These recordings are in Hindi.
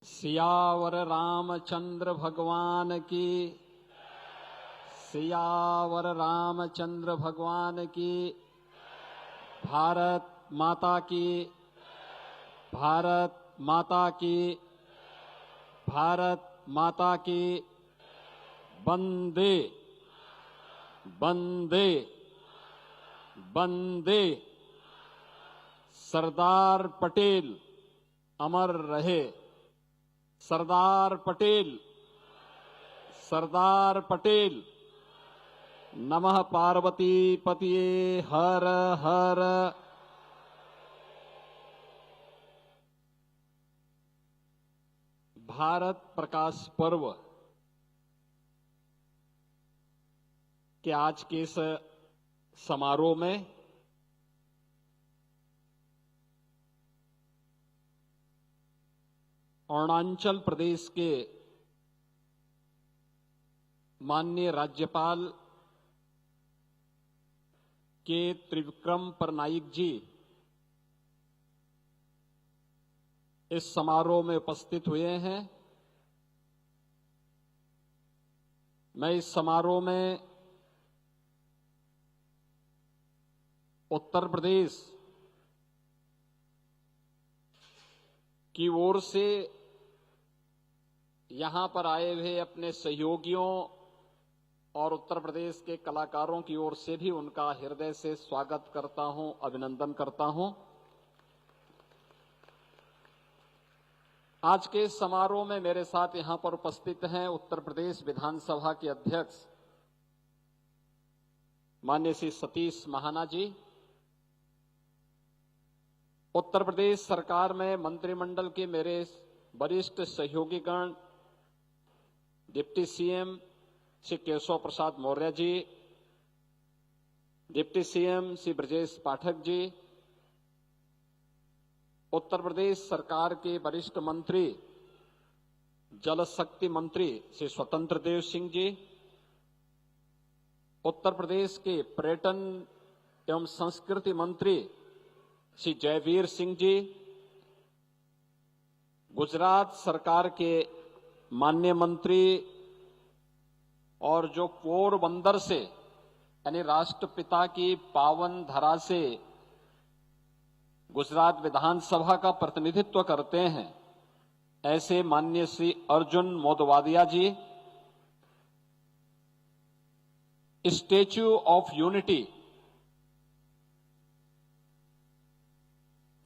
सियावर रामचंद्र भगवान की, सियावर रामचंद्र भगवान की। भारत माता की, भारत माता की, भारत माता की। वंदे वंदे वंदे। सरदार पटेल अमर रहे। सरदार पटेल, सरदार पटेल। नमः पार्वती पतिये हर हर। भारत प्रकाश पर्व के आज के इस समारोह में अरुणाचल प्रदेश के माननीय राज्यपाल के त्रिविक्रम परनाईक जी इस समारोह में उपस्थित हुए हैं। मैं इस समारोह में उत्तर प्रदेश की ओर से यहां पर आए हुए अपने सहयोगियों और उत्तर प्रदेश के कलाकारों की ओर से भी उनका हृदय से स्वागत करता हूं, अभिनंदन करता हूं। आज के इस समारोह में मेरे साथ यहां पर उपस्थित हैं उत्तर प्रदेश विधानसभा के अध्यक्ष माननीय श्री सतीश महाना जी, उत्तर प्रदेश सरकार में मंत्रिमंडल के मेरे वरिष्ठ सहयोगीगण, deputy CM Shri Keshav Prasad Maurya ji, deputy CM Shri Brajesh Pathak ji, Uttar Pradesh सरकार के वरिष्ठ मंत्री जल शक्ति मंत्री श्री स्वतंत्र देव सिंह जी, उत्तर प्रदेश के पर्यटन एवं संस्कृति मंत्री श्री जयवीर सिंह जी, गुजरात सरकार के माननीय मंत्री और जो पोरबंदर से यानी राष्ट्रपिता की पावन धरा से गुजरात विधानसभा का प्रतिनिधित्व करते हैं, ऐसे माननीय Shri Arjun Modhwadia ji, statue of unity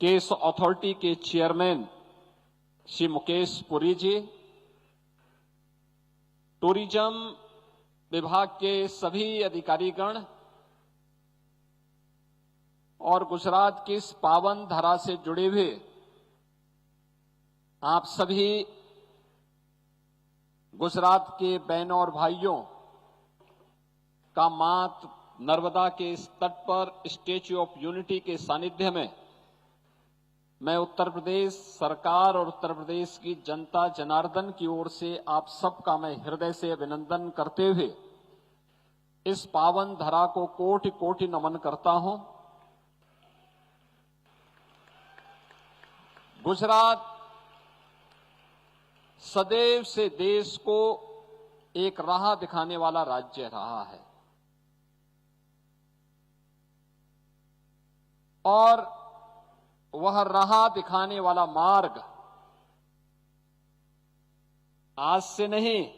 केस अथॉरिटी के चेयरमैन श्री मुकेश पुरी जी, टूरिज्म विभाग के सभी अधिकारीगण और गुजरात की इस पावन धरा से जुड़े हुए आप सभी गुजरात के बहनों और भाइयों का मात नर्मदा के इस तट पर स्टैच्यू ऑफ यूनिटी के सानिध्य में मैं उत्तर प्रदेश सरकार और उत्तर प्रदेश की जनता जनार्दन की ओर से आप सबका मैं हृदय से अभिनंदन करते हुए इस पावन धरा को कोटि कोटि नमन करता हूं। गुजरात सदैव से देश को एक राह दिखाने वाला राज्य रहा है और वह राह दिखाने वाला मार्ग आज से नहीं,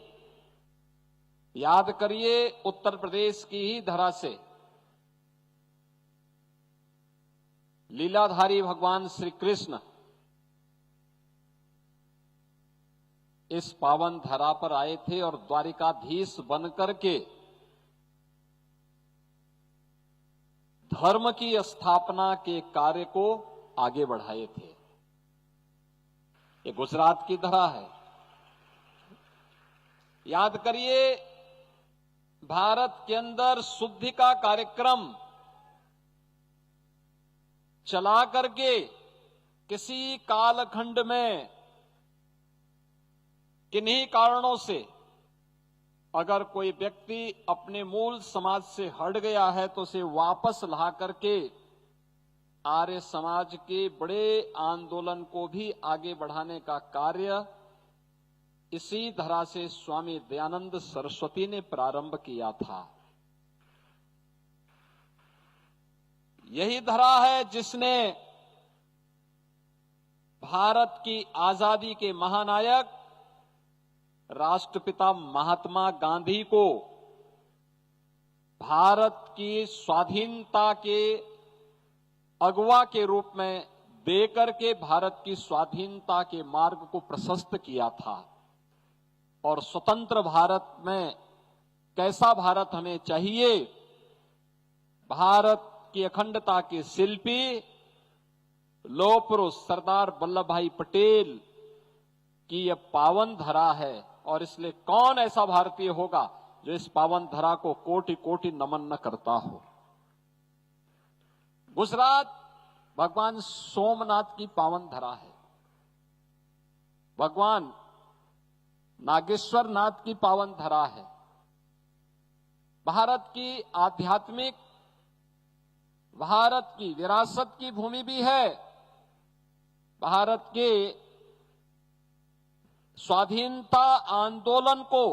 याद करिए उत्तर प्रदेश की ही धरा से लीलाधारी भगवान श्री कृष्ण इस पावन धरा पर आए थे और द्वारिकाधीश बनकर के धर्म की स्थापना के कार्य को आगे बढ़ाए थे। ये गुजरात की धरा है। याद करिए, भारत के अंदर शुद्धि का कार्यक्रम चला करके किसी कालखंड में किन्हीं कारणों से अगर कोई व्यक्ति अपने मूल समाज से हट गया है तो उसे वापस ला करके आर्य समाज के बड़े आंदोलन को भी आगे बढ़ाने का कार्य इसी धरा से स्वामी दयानंद सरस्वती ने प्रारंभ किया था। यही धरा है जिसने भारत की आजादी के महानायक राष्ट्रपिता महात्मा गांधी को भारत की स्वाधीनता के अगुवा के रूप में देकर के भारत की स्वाधीनता के मार्ग को प्रशस्त किया था। और स्वतंत्र भारत में कैसा भारत हमें चाहिए, भारत की अखंडता के शिल्पी लौह पुरुष सरदार वल्लभ भाई पटेल की यह पावन धरा है। और इसलिए कौन ऐसा भारतीय होगा जो इस पावन धरा को कोटि कोटि नमन न करता हो। गुजरात भगवान सोमनाथ की पावन धरा है, भगवान नागेश्वर नाथ की पावन धरा है, भारत की आध्यात्मिक, भारत की विरासत की भूमि भी है, भारत के स्वाधीनता आंदोलन को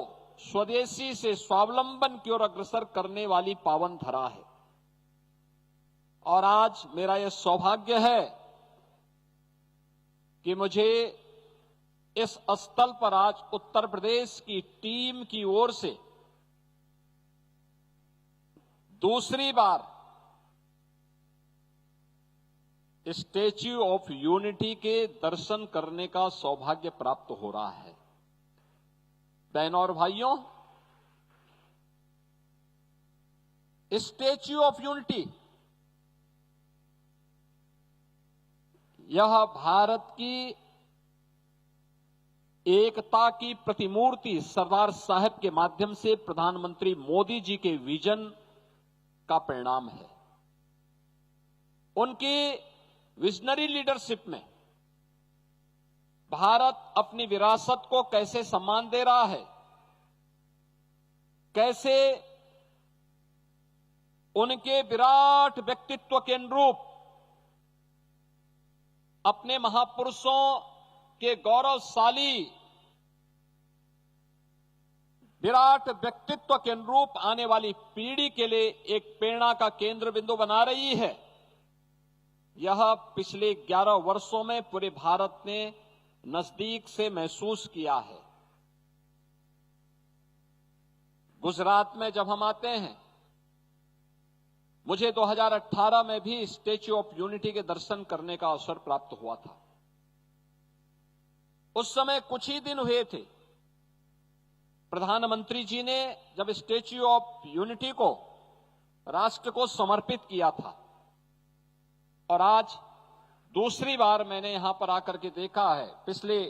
स्वदेशी से स्वावलंबन की ओर अग्रसर करने वाली पावन धरा है। और आज मेरा यह सौभाग्य है कि मुझे इस स्थल पर आज उत्तर प्रदेश की टीम की ओर से दूसरी बार स्टैच्यू ऑफ यूनिटी के दर्शन करने का सौभाग्य प्राप्त हो रहा है। बहनों और भाइयों, स्टैच्यू ऑफ यूनिटी यह भारत की एकता की प्रतिमूर्ति सरदार साहब के माध्यम से प्रधानमंत्री मोदी जी के विजन का परिणाम है। उनकी विजनरी लीडरशिप में भारत अपनी विरासत को कैसे सम्मान दे रहा है, कैसे उनके विराट व्यक्तित्व के अनुरूप अपने महापुरुषों के गौरवशाली विराट व्यक्तित्व के अनुरूप आने वाली पीढ़ी के लिए एक प्रेरणा का केंद्र बिंदु बना रही है। यह पिछले 11 वर्षों में पूरे भारत ने नजदीक से महसूस किया है। गुजरात में जब हम आते हैं, मुझे 2018 में भी स्टैच्यू ऑफ यूनिटी के दर्शन करने का अवसर प्राप्त हुआ था। उस समय कुछ ही दिन हुए थे, प्रधानमंत्री जी ने जब स्टैच्यू ऑफ यूनिटी को राष्ट्र को समर्पित किया था। और आज दूसरी बार मैंने यहां पर आकर के देखा है, पिछले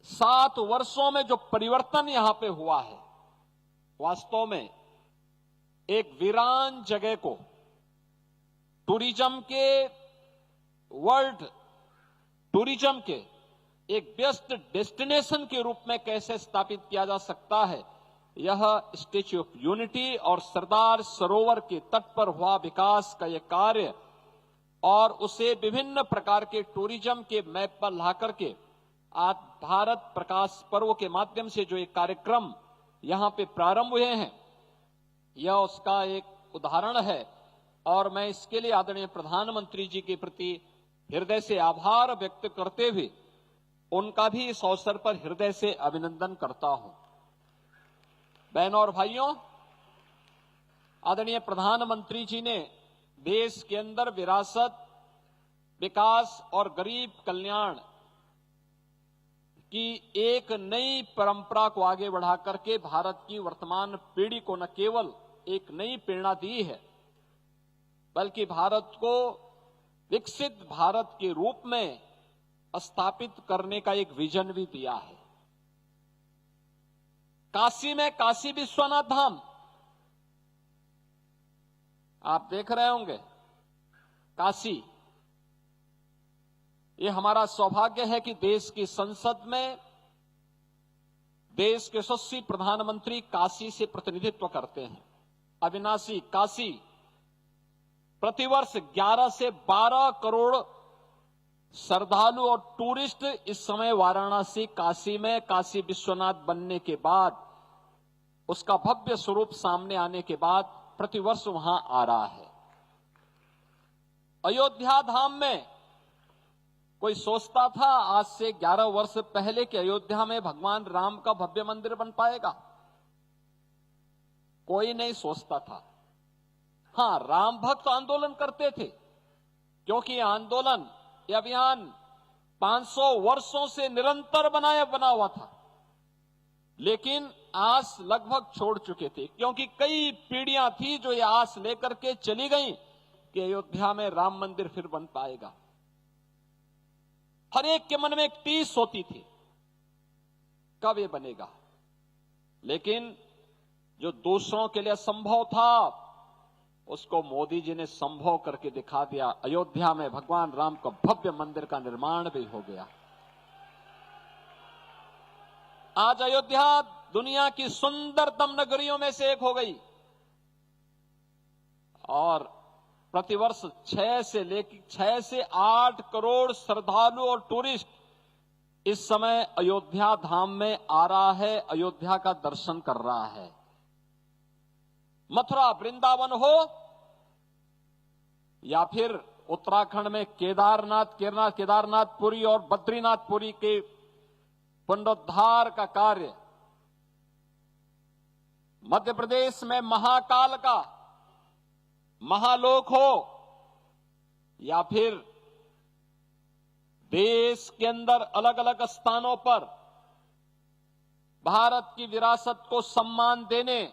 7 वर्षों में जो परिवर्तन यहां पे हुआ है, वास्तव में एक वीरान जगह को टूरिज्म के, वर्ल्ड टूरिज्म के एक व्यस्त डेस्टिनेशन के रूप में कैसे स्थापित किया जा सकता है, यह स्टैच्यू ऑफ यूनिटी और सरदार सरोवर के तट पर हुआ विकास का यह कार्य और उसे विभिन्न प्रकार के टूरिज्म के मैप पर ला करके आज भारत प्रकाश पर्व के माध्यम से जो एक कार्यक्रम यहां पे प्रारंभ हुए हैं, यह उसका एक उदाहरण है। और मैं इसके लिए आदरणीय प्रधानमंत्री जी के प्रति हृदय से आभार व्यक्त करते हुए उनका भी इस अवसर पर हृदय से अभिनंदन करता हूं। बहनों और भाइयों, आदरणीय प्रधानमंत्री जी ने देश के अंदर विरासत, विकास और गरीब कल्याण की एक नई परंपरा को आगे बढ़ा करके भारत की वर्तमान पीढ़ी को न केवल एक नई प्रेरणा दी है, बल्कि भारत को विकसित भारत के रूप में स्थापित करने का एक विजन भी दिया है। काशी में काशी विश्वनाथ धाम आप देख रहे होंगे, काशी, ये हमारा सौभाग्य है कि देश की संसद में देश के यशस्वी प्रधानमंत्री काशी से प्रतिनिधित्व करते हैं। अविनाशी काशी प्रतिवर्ष 11 से 12 करोड़ श्रद्धालु और टूरिस्ट इस समय वाराणसी काशी में काशी विश्वनाथ बनने के बाद, उसका भव्य स्वरूप सामने आने के बाद प्रतिवर्ष वहां आ रहा है। अयोध्या धाम में कोई सोचता था आज से 11 वर्ष पहले कि अयोध्या में भगवान राम का भव्य मंदिर बन पाएगा? कोई नहीं सोचता था। हां, राम भक्त आंदोलन करते थे, क्योंकि आंदोलन, ये अभियान 500 वर्षों से निरंतर बना हुआ था, लेकिन आस लगभग छोड़ चुके थे, क्योंकि कई पीढ़ियां थी जो ये आस लेकर के चली गई कि अयोध्या में राम मंदिर फिर बन पाएगा। हर एक के मन में एक टीस होती थी, कब ये बनेगा। लेकिन जो दूसरों के लिए असंभव था, उसको मोदी जी ने संभव करके दिखा दिया। अयोध्या में भगवान राम का भव्य मंदिर का निर्माण भी हो गया। आज अयोध्या दुनिया की सुंदरतम नगरियों में से एक हो गई और प्रतिवर्ष 6 से 8 करोड़ श्रद्धालु और टूरिस्ट इस समय अयोध्या धाम में आ रहा है, अयोध्या का दर्शन कर रहा है। मथुरा वृंदावन हो या फिर उत्तराखंड में केदारनाथपुरी और बद्रीनाथपुरी के पुनरुद्धार का कार्य, मध्य प्रदेश में महाकाल का महालोक हो या फिर देश के अंदर अलग अलग स्थानों पर भारत की विरासत को सम्मान देने,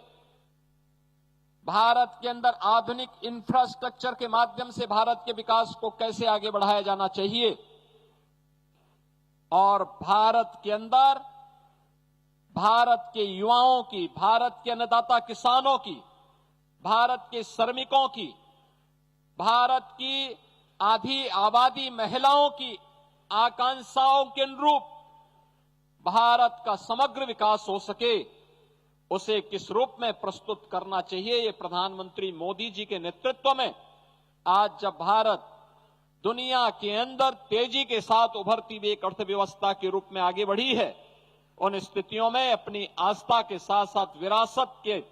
भारत के अंदर आधुनिक इंफ्रास्ट्रक्चर के माध्यम से भारत के विकास को कैसे आगे बढ़ाया जाना चाहिए और भारत के अंदर भारत के युवाओं की, भारत के अन्नदाता किसानों की, भारत के श्रमिकों की, भारत की आधी आबादी महिलाओं की आकांक्षाओं के अनुरूप भारत का समग्र विकास हो सके, उसे किस रूप में प्रस्तुत करना चाहिए, ये प्रधानमंत्री मोदी जी के नेतृत्व में आज जब भारत दुनिया के अंदर तेजी के साथ उभरती हुई एक अर्थव्यवस्था के रूप में आगे बढ़ी है, उन स्थितियों में अपनी आस्था के साथ साथ विरासत के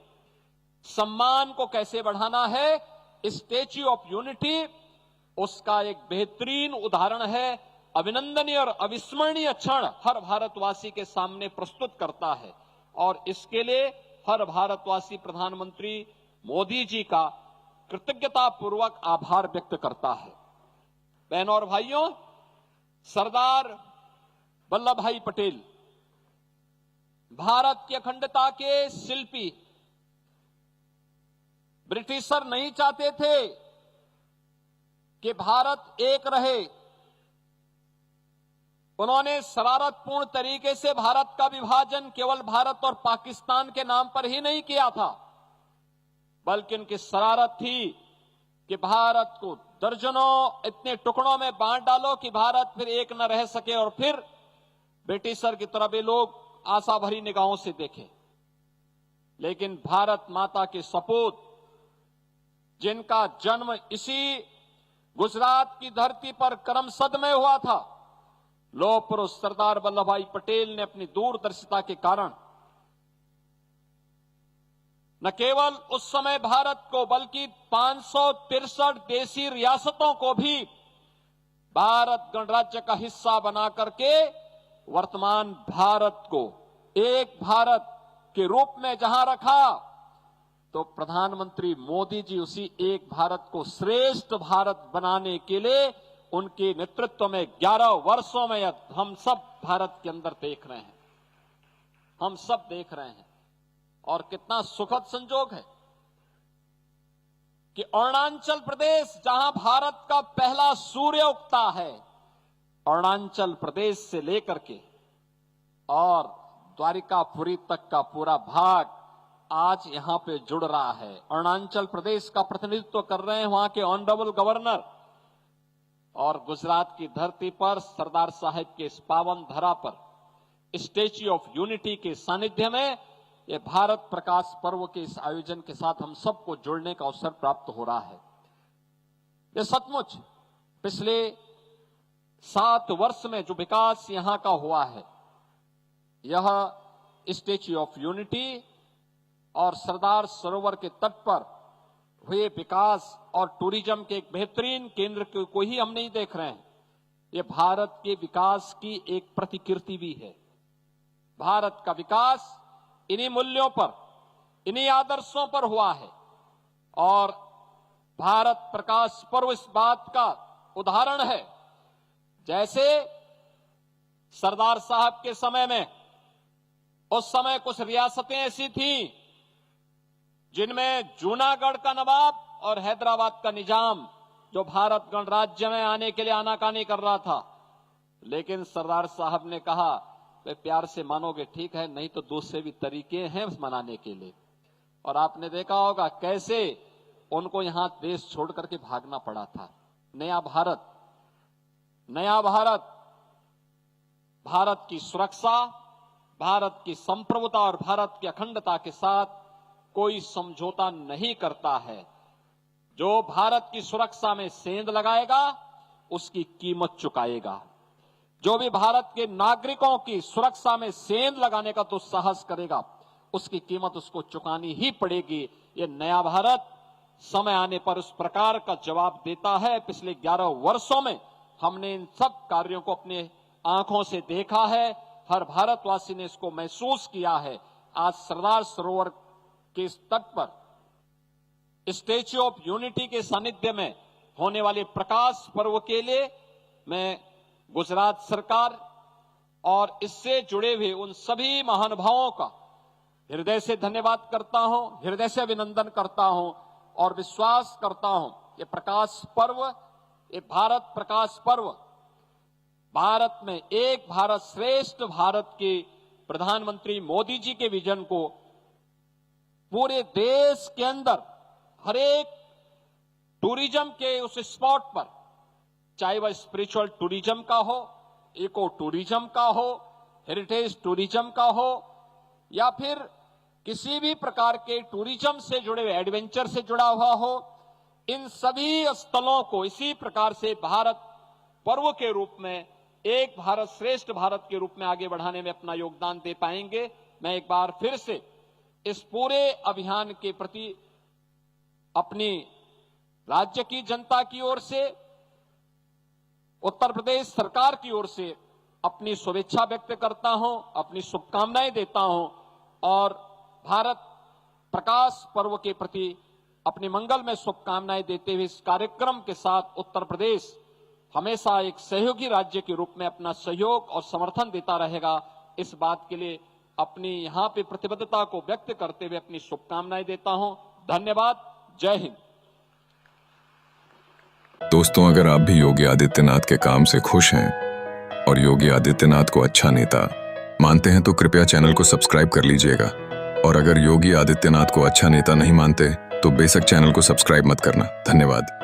सम्मान को कैसे बढ़ाना है, स्टैच्यू ऑफ यूनिटी उसका एक बेहतरीन उदाहरण है। अभिनंदनीय और अविस्मरणीय क्षण हर भारतवासी के सामने प्रस्तुत करता है और इसके लिए हर भारतवासी प्रधानमंत्री मोदी जी का कृतज्ञतापूर्वक आभार व्यक्त करता है। बहनों और भाइयों, सरदार वल्लभ भाई पटेल भारत की अखंडता के शिल्पी। ब्रिटिशर नहीं चाहते थे कि भारत एक रहे। उन्होंने शरारतपूर्ण तरीके से भारत का विभाजन केवल भारत और पाकिस्तान के नाम पर ही नहीं किया था, बल्कि उनकी शरारत थी कि भारत को दर्जनों इतने टुकड़ों में बांट डालो कि भारत फिर एक न रह सके और फिर ब्रिटिशर की तरह भी लोग आशा भरी निगाहों से देखें। लेकिन भारत माता के सपूत, जिनका जन्म इसी गुजरात की धरती पर करमसद में हुआ था, लौह पुरुष सरदार वल्लभ भाई पटेल ने अपनी दूरदर्शिता के कारण न केवल उस समय भारत को बल्कि 563 देशी रियासतों को भी भारत गणराज्य का हिस्सा बना करके वर्तमान भारत को एक भारत के रूप में जहां रखा, तो प्रधानमंत्री मोदी जी उसी एक भारत को श्रेष्ठ भारत बनाने के लिए उनके नेतृत्व में 11 वर्षों में हम सब भारत के अंदर देख रहे हैं, हम सब देख रहे हैं। और कितना सुखद संजोग है कि अरुणाचल प्रदेश, जहां भारत का पहला सूर्य उगता है, अरुणाचल प्रदेश से लेकर के और द्वारिकापुरी तक का पूरा भाग आज यहां पे जुड़ रहा है। अरुणाचल प्रदेश का प्रतिनिधित्व कर रहे हैं वहां के ऑनरेबल गवर्नर, और गुजरात की धरती पर सरदार साहब के इस पावन धरा पर स्टैच्यू ऑफ यूनिटी के सानिध्य में ये भारत प्रकाश पर्व के इस आयोजन के साथ हम सबको जुड़ने का अवसर प्राप्त हो रहा है। ये सचमुच पिछले 7 वर्ष में जो विकास यहां का हुआ है, यह स्टैच्यू ऑफ यूनिटी और सरदार सरोवर के तट पर हुए विकास और टूरिज्म के एक बेहतरीन केंद्र को ही हम नहीं देख रहे हैं। ये भारत के विकास की एक प्रतिकृति भी है। भारत का विकास इन्हीं मूल्यों पर, इन्हीं आदर्शों पर हुआ है। और भारत प्रकाश पर्व इस बात का उदाहरण है। जैसे सरदार साहब के समय में, उस समय कुछ रियासतें ऐसी थीं जिनमें जूनागढ़ का नवाब और हैदराबाद का निजाम, जो भारत गणराज्य में आने के लिए आनाकानी कर रहा था, लेकिन सरदार साहब ने कहा, वे प्यार से मानोगे ठीक है, नहीं तो दूसरे भी तरीके हैं मनाने के लिए। और आपने देखा होगा कैसे उनको यहां देश छोड़ करके भागना पड़ा था। नया भारत, भारत की सुरक्षा, भारत की संप्रभुता और भारत की अखंडता के साथ कोई समझौता नहीं करता है। जो भारत की सुरक्षा में सेंध लगाएगा, उसकी कीमत चुकाएगा। जो भी भारत के नागरिकों की सुरक्षा में सेंध लगाने का दुस्साहस करेगा, उसकी कीमत उसको चुकानी ही पड़ेगी। ये नया भारत समय आने पर उस प्रकार का जवाब देता है। पिछले 11 वर्षों में हमने इन सब कार्यों को अपने आंखों से देखा है। हर भारतवासी ने इसको महसूस किया है। आज सरदार सरोवर के इस तट पर स्टैच्यू ऑफ यूनिटी के सानिध्य में होने वाले प्रकाश पर्व के लिए मैं गुजरात सरकार और इससे जुड़े हुए उन सभी महानुभावों का हृदय से धन्यवाद करता हूं, हृदय से अभिनंदन करता हूं और विश्वास करता हूं ये प्रकाश पर्व, ये भारत प्रकाश पर्व भारत में एक भारत श्रेष्ठ भारत के प्रधानमंत्री मोदी जी के विजन को पूरे देश के अंदर हर एक टूरिज्म के उस स्पॉट पर, चाहे वह स्पिरिचुअल टूरिज्म का हो, इको टूरिज्म का हो, हेरिटेज टूरिज्म का हो, या फिर किसी भी प्रकार के टूरिज्म से जुड़े हुए, एडवेंचर से जुड़ा हुआ हो, इन सभी स्थलों को इसी प्रकार से भारत पर्व के रूप में, एक भारत श्रेष्ठ भारत के रूप में आगे बढ़ाने में अपना योगदान दे पाएंगे। मैं एक बार फिर से इस पूरे अभियान के प्रति अपनी राज्य की जनता की ओर से, उत्तर प्रदेश सरकार की ओर से अपनी शुभेच्छा व्यक्त करता हूं, अपनी शुभकामनाएं देता हूं और भारत प्रकाश पर्व के प्रति अपनी मंगलमय शुभकामनाएं देते हुए इस कार्यक्रम के साथ उत्तर प्रदेश हमेशा एक सहयोगी राज्य के रूप में अपना सहयोग और समर्थन देता रहेगा। इस बात के लिए अपनी यहां पे प्रतिबद्धता को व्यक्त करते हुए अपनी शुभकामनाएं देता हूं। धन्यवाद। जय हिंद। दोस्तों, अगर आप भी योगी आदित्यनाथ के काम से खुश हैं और योगी आदित्यनाथ को अच्छा नेता मानते हैं तो कृपया चैनल को सब्सक्राइब कर लीजिएगा। और अगर योगी आदित्यनाथ को अच्छा नेता नहीं मानते तो बेशक चैनल को सब्सक्राइब मत करना। धन्यवाद।